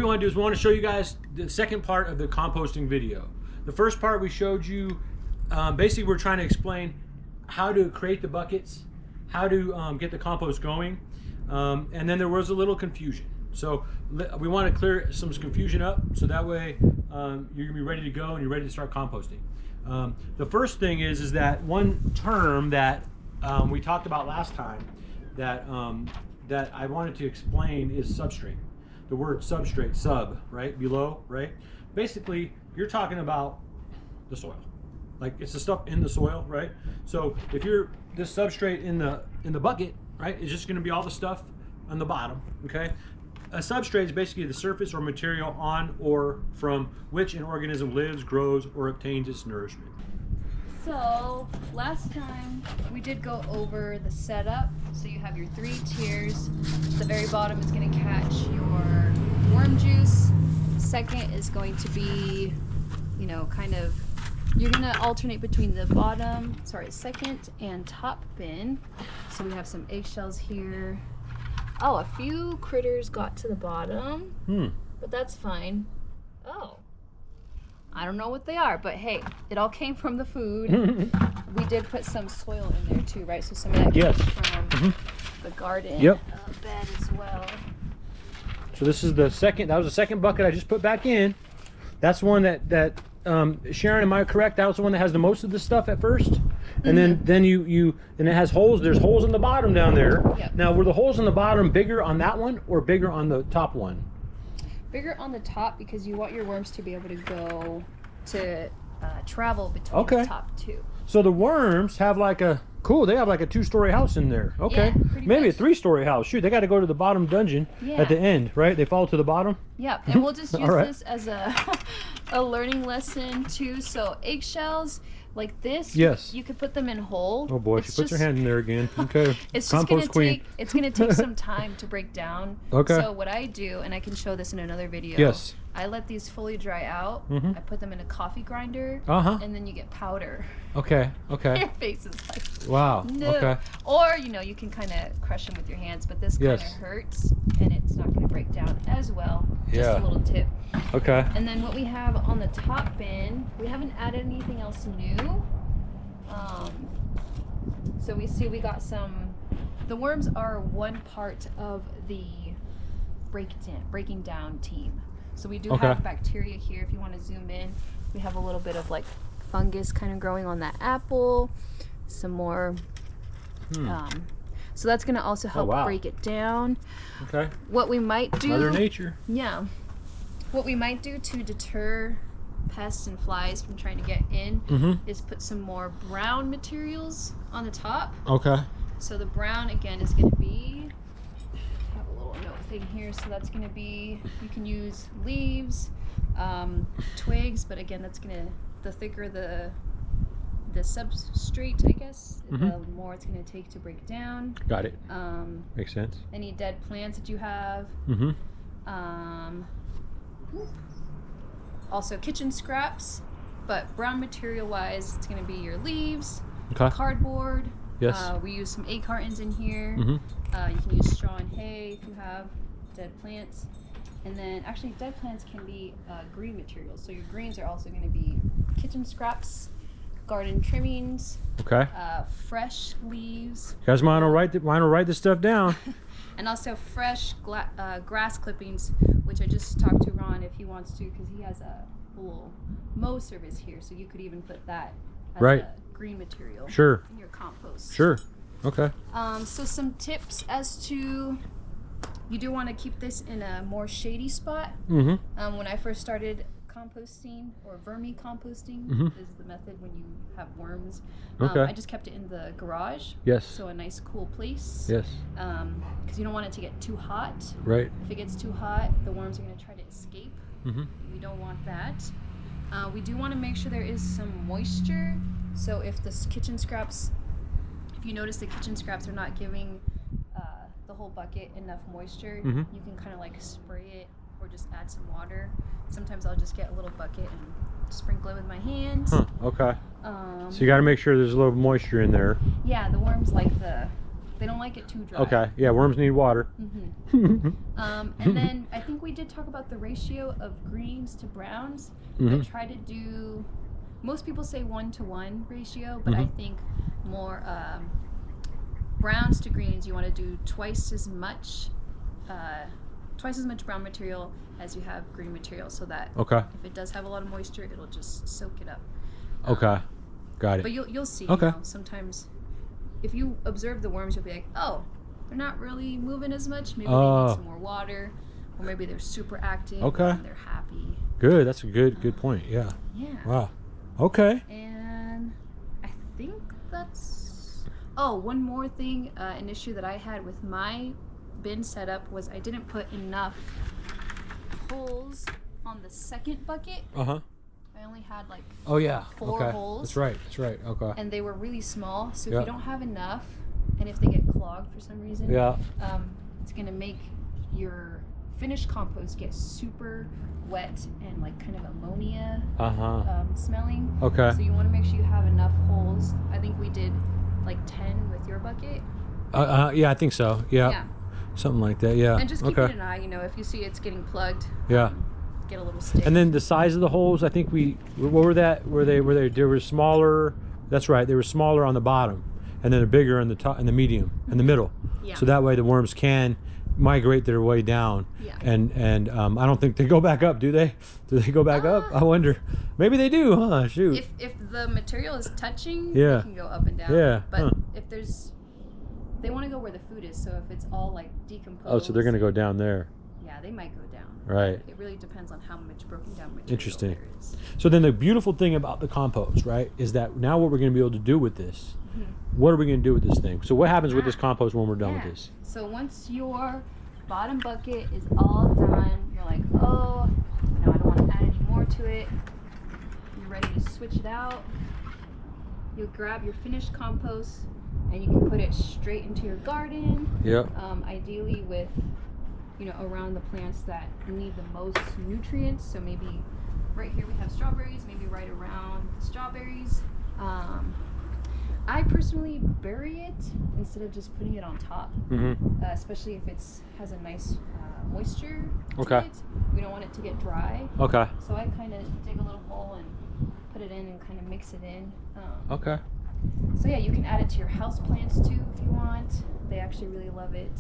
What we want to do is we want to show you guys the second part of the composting video. The first part we showed you, basically we're trying to explain how to create the buckets, how to get the compost going, and then there was a little confusion. So we want to clear some confusion up so that way you're going to be ready to go and you're ready to start composting. The first thing is that one term that we talked about last time that I wanted to explain is substrate. The word substrate, sub, right, below, right? Basically, you're talking about the soil. Like it's the stuff in the soil, right? So if you're this substrate in the bucket, right, it's just going to be all the stuff on the bottom, okay? A substrate is basically the surface or material on or from which an organism lives, grows, or obtains its nourishment. So last time we did go over the setup. So you have your 3 tiers. The very bottom is going to catch your worm juice. Second is going to be, you know, kind of, you're going to alternate between the second and top bin. So we have some eggshells here. Oh, a few critters got to the bottom, but that's fine. Oh, I don't know what they are, but hey, it all came from the food. We did put some soil in there too, right? So some of that came from the garden bed as well. So this is the second, that was the second bucket I just put back in. That's one that Sharon, am I correct? That was the one that has the most of the stuff at first? And then you and it has holes. There's holes in the bottom down there. Yep. Now, were the holes in the bottom bigger on that one or bigger on the top one? Bigger on the top because you want your worms to be able to go to travel between the top 2. So the worms have like a they have like a 2-story house in there. Okay, yeah, maybe much. a 3-story house. Shoot, they got to go to the bottom dungeon at the end, right? They fall to the bottom. Yep, and we'll just use this as a learning lesson too. So eggshells like this, you could put them in whole. Oh boy, she puts her hand in there again. Okay, it's just gonna take some time to break down. Okay. So what I do, and I can show this in another video. I let these fully dry out. I put them in a coffee grinder, and then you get powder. Okay. Your face is like, wow. No. Okay. Or you can kind of crush them with your hands, but this kind of hurts, and it's not going to break down as well. Just a little tip. Okay. And then what we have on the top bin, we haven't added anything else new. So we got some. The worms are one part of the breaking down team. So we do have bacteria here. If you want to zoom in, we have a little bit of like fungus kind of growing on that apple. Some more. So that's going to also help break it down. Okay. What we might do. Mother Nature. Yeah. What we might do to deter pests and flies from trying to get in is put some more brown materials on the top. Okay. So the brown again is going to be. Thing here, so that's going to be, you can use leaves, twigs, but again that's going to, the thicker the substrate, I guess, the more it's going to take to break down. Got it. Makes sense. Any dead plants that you have. Also kitchen scraps, but brown material wise it's going to be your leaves, cardboard. We use some egg cartons in here. You can use straw and hay if you have dead plants. And then actually dead plants can be green materials. So your greens are also going to be kitchen scraps, garden trimmings, fresh leaves. You guys want to write this stuff down. And also fresh grass clippings, which I just talked to Ron if he wants to, because he has a little mow service here. So you could even put that as a green material in your compost. Okay. So some tips as to, you do want to keep this in a more shady spot. When I first started composting or vermicomposting is the method when you have worms. I just kept it in the garage. So a nice cool place. Because you don't want it to get too hot. If it gets too hot, the worms are going to try to escape. We don't want that. We do want to make sure there is some moisture. So if the kitchen scraps, if you notice the kitchen scraps are not giving the whole bucket enough moisture, you can kind of like spray it or just add some water. Sometimes I'll just get a little bucket and sprinkle it with my hands. So you got to make sure there's a little moisture in there. Yeah, the worms like They don't like it too dry. Okay. Yeah, worms need water. And then I think we did talk about the ratio of greens to browns. I try to do, most people say 1-to-1 ratio, but I think more browns to greens, you want to do twice as much brown material as you have green material, so that if it does have a lot of moisture, it'll just soak it up. Got it. But you'll see. You know, sometimes if you observe the worms, you'll be like, oh, they're not really moving as much. Maybe they need some more water, or maybe they're super active. And they're happy. Good. That's a good point. Yeah. Wow. Okay. And I think that's. Oh, one more thing. An issue that I had with my bin setup was I didn't put enough holes on the second bucket. I only had like 4 holes. That's right. Okay. And they were really small, so if you don't have enough, and if they get clogged for some reason, it's gonna make your finished compost get super wet and like kind of ammonia smelling. Okay. So you want to make sure you have enough holes. I think we did like 10 with your bucket. Yeah, I think so. Yeah. Something like that. Yeah. And just keep an eye. You know, if you see it's getting plugged. Get a little stick. And then the size of the holes, I think what were they were smaller. That's right, they were smaller on the bottom, and then they're bigger in the top, in the medium, in the middle. So that way the worms can migrate their way down. And I don't think they go back up, do they? Do they go back up? I wonder. Maybe they do, huh? Shoot. If the material is touching, they can go up and down. But if there's, they want to go where the food is. So if it's all like decomposed. Oh, so they're gonna go down there. Yeah, they might go down. Right. It really depends on how much broken down material there is. So then the beautiful thing about the compost, right, is that now what we're going to be able to do with this, what are we going to do with this thing? So what happens with this compost when we're done with this? So once your bottom bucket is all done, you're like, oh, no, I don't want to add any more to it. You're ready to switch it out. You'll grab your finished compost and you can put it straight into your garden. Ideally with, you know, around the plants that need the most nutrients. So maybe right here we have strawberries, maybe right around the strawberries. I personally bury it instead of just putting it on top, especially if it has a nice moisture to it. We don't want it to get dry. So I kind of dig a little hole and put it in and kind of mix it in. So yeah, you can add it to your house plants too if you want. They actually really love it.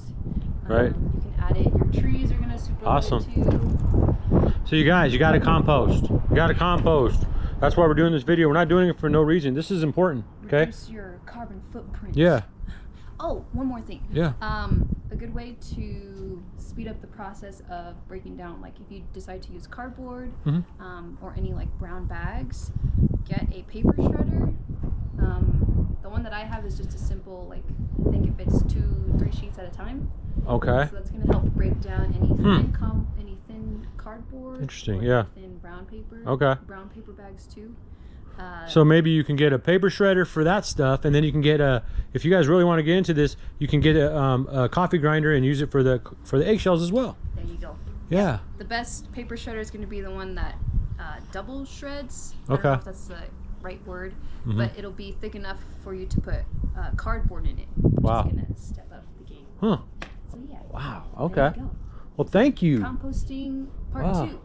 You can add it. Your trees are gonna super love it too. So you guys, you got to compost. You got to compost. That's why we're doing this video. We're not doing it for no reason. This is important. Okay. Reduce your carbon footprint. Oh, one more thing. A good way to speed up the process of breaking down, like if you decide to use cardboard or any like brown bags, get a paper shredder. The one that I have is just a simple, like, I think it fits 2-3 sheets at a time. So that's going to help break down any thin cardboard. Interesting. Thin brown paper. Brown paper bags too. So maybe you can get a paper shredder for that stuff, and then you can get if you guys really want to get into this, you can get a coffee grinder and use it for the eggshells as well. There you go. The best paper shredder is going to be the one that double shreds. I don't know if that's the right word, but it'll be thick enough for you to put cardboard in it, which is going to step up the game. So yeah. Wow. Okay. Well, thank you. Composting part 2.